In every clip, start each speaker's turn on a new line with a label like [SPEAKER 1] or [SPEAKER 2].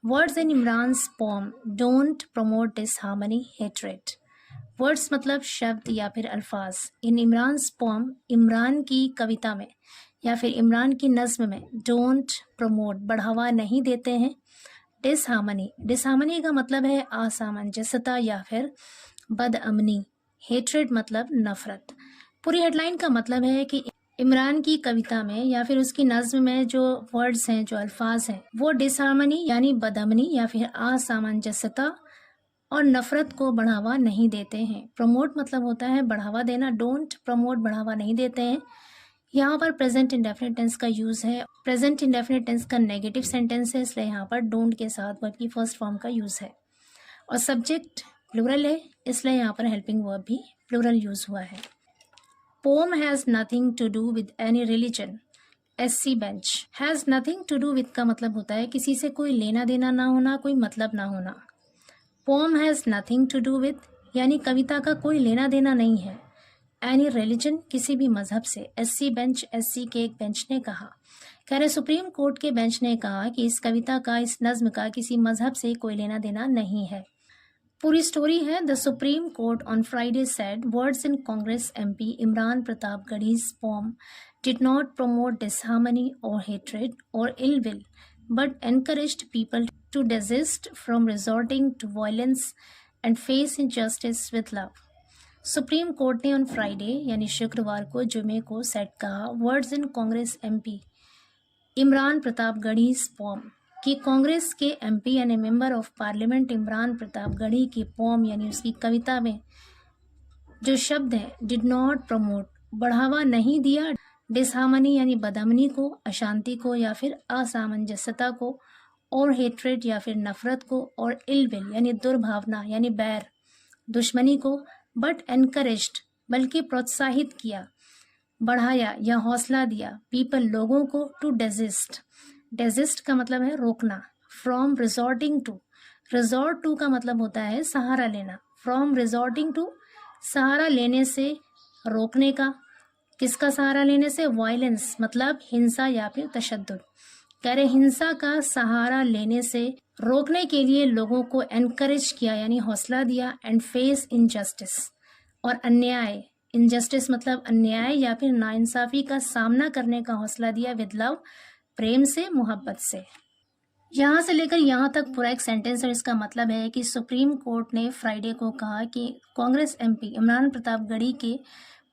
[SPEAKER 1] Words in Imran's poem don't promote disharmony hatred. Words मतलब शब्द या फिर अल्फाज। इन इमरान्स पोम इमरान की कविता में या फिर इमरान की नज़्म में डोंट प्रमोट बढ़ावा नहीं देते हैं डिसहार्मनी। डिसहार्मनी का मतलब है असामंजस्यता या फिर बदअमनी। हेट्रेड मतलब नफरत। पूरी हेडलाइन का मतलब है कि इमरान की कविता में या फिर उसकी नज़्म में जो वर्ड्स हैं, जो अल्फाज हैं, वो डिसहार्मनी यानी बदअमनी या फिर असामंजस्यता और नफरत को बढ़ावा नहीं देते हैं। प्रमोट मतलब होता है बढ़ावा देना, डोंट प्रमोट बढ़ावा नहीं देते हैं। यहाँ पर प्रेजेंट इंडेफिनिट टेंस का यूज़ है। प्रेजेंट इंडेफिनिट टेंस का नेगेटिव सेंटेंस है, इसलिए यहाँ पर डोंट के साथ वर्ब की फर्स्ट फॉर्म का यूज़ है। और सब्जेक्ट प्लूरल है, इसलिए यहाँ पर हेल्पिंग वर्ब भी प्लूरल यूज़ हुआ है। Poem has nothing to do with any religion. SC bench. Has nothing to do with का मतलब होता है किसी से कोई लेना देना ना होना, कोई मतलब ना होना। Poem has nothing to do with यानी कविता का कोई लेना देना नहीं है एनी रिलीजन किसी भी मजहब से। SC बेंच, SC के एक बेंच ने कहा, कह रहे सुप्रीम कोर्ट के बेंच ने कहा कि इस कविता का, इस नज्म का किसी मजहब से कोई लेना देना नहीं है। पूरी स्टोरी है। The Supreme Court on Friday said words in Congress MP Imran Pratapgarhi's poem did not promote disharmony or hatred or ill will, but encouraged people to desist from resorting to violence and face injustice with love. Supreme Court ने on Friday यानी शुक्रवार को, जुमे को said कहा words in Congress MP Imran Pratapgarhi's poem कि कांग्रेस के MP यानी member of parliament Imran Pratapgarhi की पोम यानी उसकी कविता में जो शब्द हैं डिड नॉट प्रमोट बढ़ावा नहीं दिया डिसहार्मनी यानी बदअमनी को, अशांति को या फिर असामंजस्यता को, और हेट्रेड या फिर नफरत को, और इल विल यानी दुर्भावना यानी बैर, दुश्मनी को, बट एनकरेज्ड बल्कि प्रोत्साहित किया, बढ़ाया या हौसला दिया पीपल लोगों को, टू डेजिस्ट। डेजिस्ट का मतलब है रोकना। From resorting to, resort to का मतलब होता है सहारा लेना। फ्रॉम रिजॉर्टिंग टू सहारा लेने से, रोकने का। किसका सहारा लेने से? वायलेंस मतलब हिंसा या फिर तशद्दुद। कह रहे हिंसा का सहारा लेने से रोकने के लिए लोगों को एनकरेज किया यानी हौसला दिया। एंड फेस इनजस्टिस और अन्याय, इनजस्टिस मतलब अन्याय या फिर नाइंसाफी का सामना करने का हौसला दिया विद लव, प्रेम से, मोहब्बत से। यहाँ से लेकर यहाँ तक पूरा एक सेंटेंस है। इसका मतलब है कि सुप्रीम कोर्ट ने फ्राइडे को कहा कि कांग्रेस MP इमरान प्रतापगढ़ी के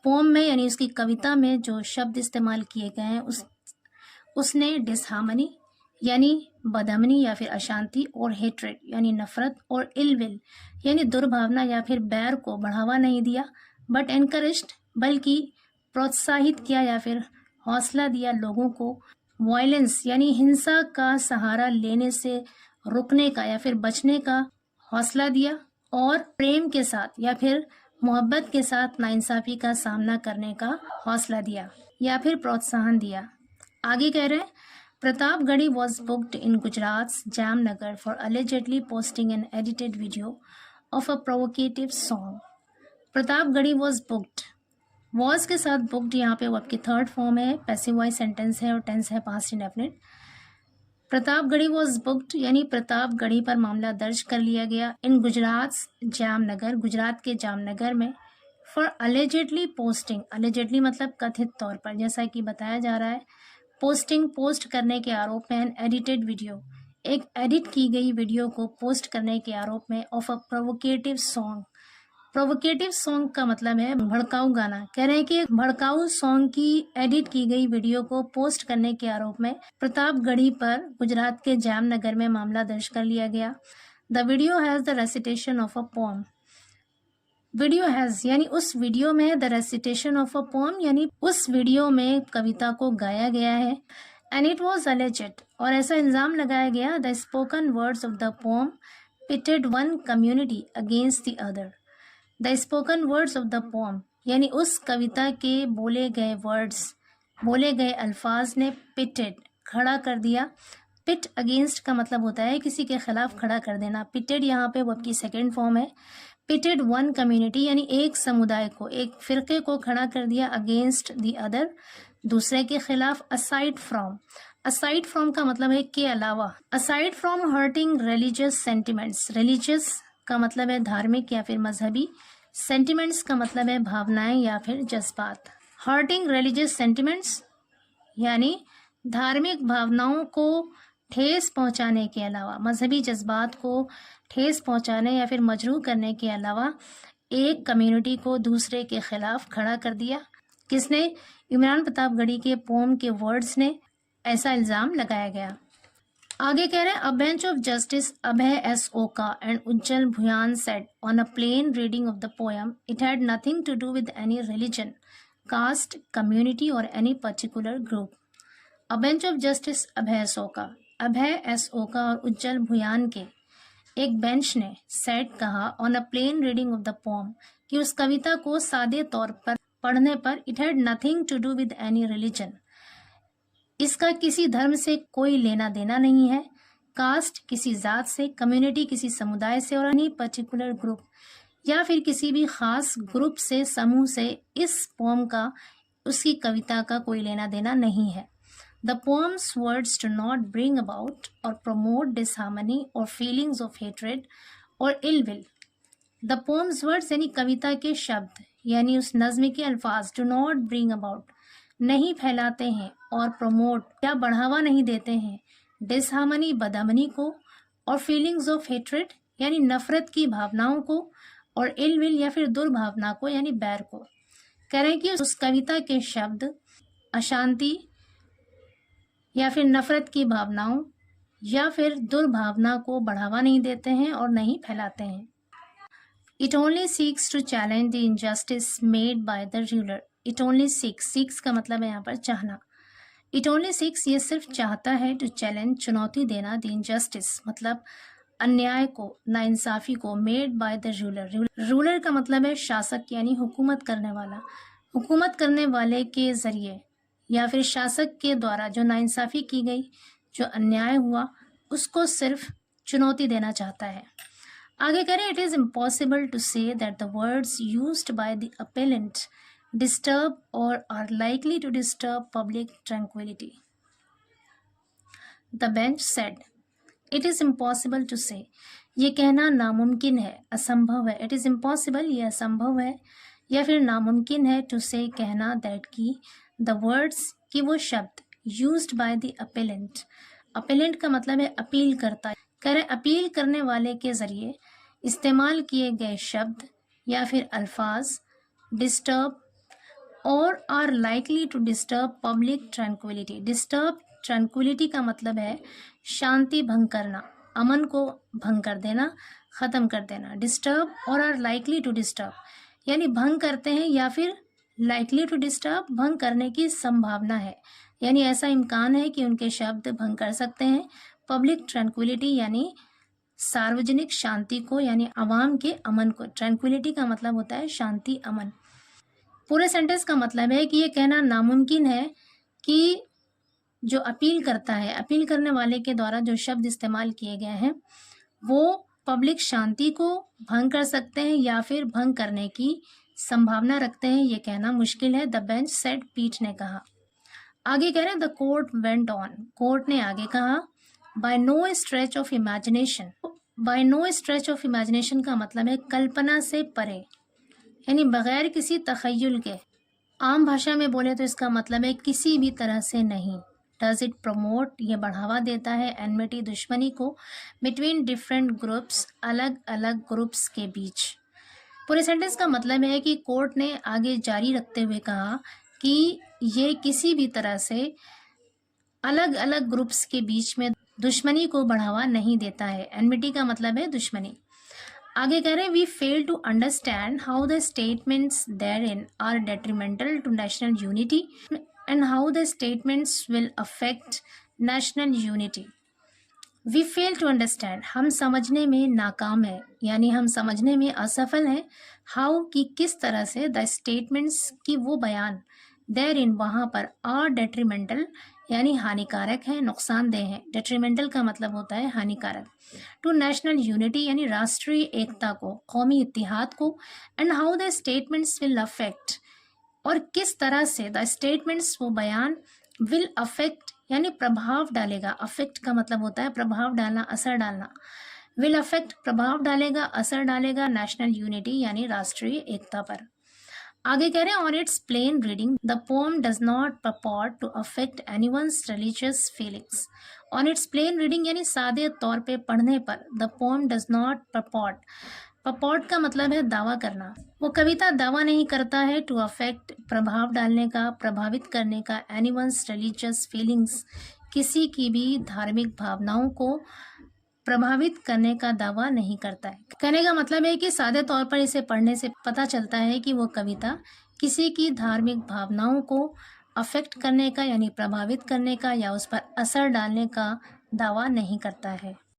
[SPEAKER 1] पोम में यानी उसकी कविता में जो शब्द इस्तेमाल किए गए हैं उसने डिसहार्मनी यानी बदअमनी या फिर अशांति, और हेट्रेड यानी नफरत, और इल विल यानी दुर्भावना या फिर बैर को बढ़ावा नहीं दिया, बट एनकरेज्ड बल्कि प्रोत्साहित किया या फिर हौसला दिया लोगों को, वायलेंस यानी हिंसा का सहारा लेने से रुकने का या फिर बचने का हौसला दिया, और प्रेम के साथ या फिर मोहब्बत के साथ नाइंसाफी का सामना करने का हौसला दिया या फिर प्रोत्साहन दिया। आगे कह रहे हैं Pratapgarhi was booked in Gujarat Jamnagar for allegedly posting an edited video of a provocative song. Pratapgarhi was booked, was के साथ बुक्ड यहाँ पे वर्ब की थर्ड फॉर्म है, पैसिव वॉइस सेंटेंस है और टेंस है past indefinite. Pratapgarhi was booked यानी प्रतापगढ़ी पर मामला दर्ज कर लिया गया इन गुजरात जामनगर, गुजरात के जामनगर में, फॉर अलेजेडली पोस्टिंग, अलेजेडली मतलब कथित तौर पर, जैसा कि बताया जा रहा है, पोस्टिंग पोस्ट करने के आरोप में, एन एडिटेड वीडियो एक एडिट की गई वीडियो को पोस्ट करने के आरोप में, of a provocative song. Provocative song का मतलब है भड़काऊ गाना। कह रहे हैं कि एक भड़काऊ सॉन्ग की एडिट की गई वीडियो को पोस्ट करने के आरोप में प्रतापगढ़ी पर गुजरात के जामनगर में मामला दर्ज कर लिया गया। The video has the recitation of a poem, video has यानी उस वीडियो में, the recitation of a poem यानी उस वीडियो में कविता को गाया गया है। एंड इट वॉज अलेजेड और ऐसा इल्जाम लगाया गया, the spoken words of the pome pitted one community against the other. The spoken words of the pome यानी उस कविता के बोले गए वर्ड्स, बोले गए अल्फाज ने पिटेड खड़ा कर दिया। पिट अगेंस्ट का मतलब होता है किसी के खिलाफ खड़ा कर देना। पिटेड यहाँ पे वर्ब की सेकेंड फॉर्म है। पिटेड वन कम्युनिटी यानी एक समुदाय को, एक फिरके को खड़ा कर दिया, अगेंस्ट द अदर दूसरे के खिलाफ, असाइड फ्रॉम असाइड फ्रॉम का मतलब है के अलावा। Aside from hurting religious sentiments, religious का मतलब है धार्मिक या फिर मजहबी, सेंटिमेंट्स का मतलब है भावनाएं या फिर जज्बात। हर्टिंग रिलीजियस सेंटिमेंट्स यानी धार्मिक भावनाओं को ठेस पहुंचाने के अलावा, मजहबी जज्बात को ठेस पहुंचाने या फिर मजरूह करने के अलावा एक कम्युनिटी को दूसरे के खिलाफ खड़ा कर दिया। किसने? इमरान प्रतापगढ़ी के पोम के वर्ड्स ने ऐसा इल्जाम लगाया गया। आगे कह रहे हैं, a bench of Justice Abhay S Oka and Ujjal Bhuyan said on a plain reading of the poem, it had nothing to do with any religion, caste, community और any particular group. A bench of Justice Abhay S Oka और उज्जवल भुयान के एक bench ने said कहा on a plain reading of the poem कि उस कविता को सादे तौर पर पढ़ने पर, it had nothing to do with any religion, इसका किसी धर्म से कोई लेना देना नहीं है, कास्ट किसी जात से, कम्युनिटी किसी समुदाय से और एनी पर्टिकुलर ग्रुप या फिर किसी भी खास ग्रुप से, समूह से इस पोम का, उसकी कविता का कोई लेना देना नहीं है। The poem's words do not bring about or promote disharmony or feelings of hatred or ill will. The poem's words यानी कविता के शब्द यानी उस नज्म के अल्फाज do not bring about नहीं फैलाते हैं और promote या बढ़ावा नहीं देते हैं disharmony बदअमनी को और feelings of hatred यानी नफरत की भावनाओं को और ill will या फिर दुर्भावना को यानी बैर को। कह रहे हैं कि उस कविता के शब्द अशांति या फिर नफरत की भावनाओं या फिर दुर्भावना को बढ़ावा नहीं देते हैं और नहीं फैलाते हैं। It only seeks to challenge the injustice made by the ruler. It only seeks का मतलब है यहाँ पर चाहना। It only seeks ये सिर्फ चाहता है to challenge चुनौती देना, the injustice मतलब अन्याय को, नाइंसाफी को, made by the ruler. Ruler का मतलब है शासक यानी हुकूमत करने वाला। हुकूमत करने वाले के जरिए या फिर शासक के द्वारा जो नाइंसाफी की गई, जो अन्याय हुआ, उसको सिर्फ चुनौती देना चाहता है। आगे करें, it is impossible to say that the words used by the appellant disturb और are likely to disturb public tranquillity. The bench said, it is impossible to say, ये कहना नामुमकिन है, असंभव है। इट इज इम्पॉसिबल ये असंभव है या फिर नामुमकिन है, टू से कहना, दैट की द वर्ड्स कि वो शब्द used by the appellant, appellant का मतलब है अपील करता, करें अपील करने वाले के जरिए इस्तेमाल किए गए शब्द या फिर अल्फाज डिस्टर्ब और are likely to disturb public tranquillity. Disturb tranquillity का मतलब है शांति भंग करना, अमन को भंग कर देना, ख़त्म कर देना। डिस्टर्ब और आर लाइकली टू डिस्टर्ब यानी भंग करते हैं या फिर लाइकली टू डिस्टर्ब भंग करने की संभावना है, यानी ऐसा इम्कान है कि उनके शब्द भंग कर सकते हैं पब्लिक ट्रैंक्विलिटी यानी सार्वजनिक शांति को, यानी आवाम के अमन को। ट्रैंक्विलिटी का मतलब होता है शांति, अमन। पूरे सेंटेंस का मतलब है कि ये कहना नामुमकिन है कि जो अपील करता है, अपील करने वाले के द्वारा जो शब्द इस्तेमाल किए गए हैं वो पब्लिक शांति को भंग कर सकते हैं या फिर भंग करने की संभावना रखते हैं, ये कहना मुश्किल है। द बेंच सेड, पीठ ने कहा। आगे कह रहे हैं, the court went on, court ने आगे कहा, by no stretch of imagination. By no stretch of imagination का मतलब है कल्पना से परे, यानी बगैर किसी तखय्युल के। आम भाषा में बोले तो इसका मतलब है किसी भी तरह से नहीं। डज इट प्रमोट, ये बढ़ावा देता है एनमिटी, दुश्मनी को, बिटवीन डिफरेंट ग्रुप्स, अलग अलग ग्रुप्स के बीच। पूरे सेंटेंस का मतलब है कि कोर्ट ने आगे जारी रखते हुए कहा कि ये किसी भी तरह से अलग अलग ग्रुप्स के बीच में दुश्मनी को बढ़ावा नहीं देता है। एनमिटी का मतलब है दुश्मनी। आगे कह रहे हैं, we fail to understand how the statements therein are detrimental to national unity and how the statements will affect national unity. We fail to understand, हम समझने में नाकाम है, यानी हम समझने में असफल हैं। हाउ की किस तरह से, द स्टेटमेंट्स की वो बयान, देयर इन वहाँ पर, आर डेट्रीमेंटल यानी हानिकारक है, नुकसानदेह है। डेट्रीमेंटल का मतलब होता है हानिकारक। टू नेशनल यूनिटी यानी राष्ट्रीय एकता को, कौमी इत्तिहाद को। And how the statements will affect, और किस तरह से द स्टेटमेंट्स वो बयान, विल अफेक्ट यानी प्रभाव डालेगा। अफेक्ट का मतलब होता है प्रभाव डालना, असर डालना। विल अफेक्ट प्रभाव डालेगा, असर डालेगा नेशनल यूनिटी यानी राष्ट्रीय एकता पर। आगे कह रहे हैं on its plain reading the poem does not purport to affect anyone's religious feelings. On its plain reading यानी सादे तौर पे पढ़ने पर the poem does not purport, purport का मतलब है दावा करना। वो कविता दावा नहीं करता है टू अफेक्ट प्रभाव डालने का, प्रभावित करने का, एनीवन्स रिलीजियस फीलिंग्स किसी की भी धार्मिक भावनाओं को प्रभावित करने का दावा नहीं करता है। कहने का मतलब है कि सादे तौर पर इसे पढ़ने से पता चलता है कि वो कविता किसी की धार्मिक भावनाओं को अफेक्ट करने का यानी प्रभावित करने का या उस पर असर डालने का दावा नहीं करता है।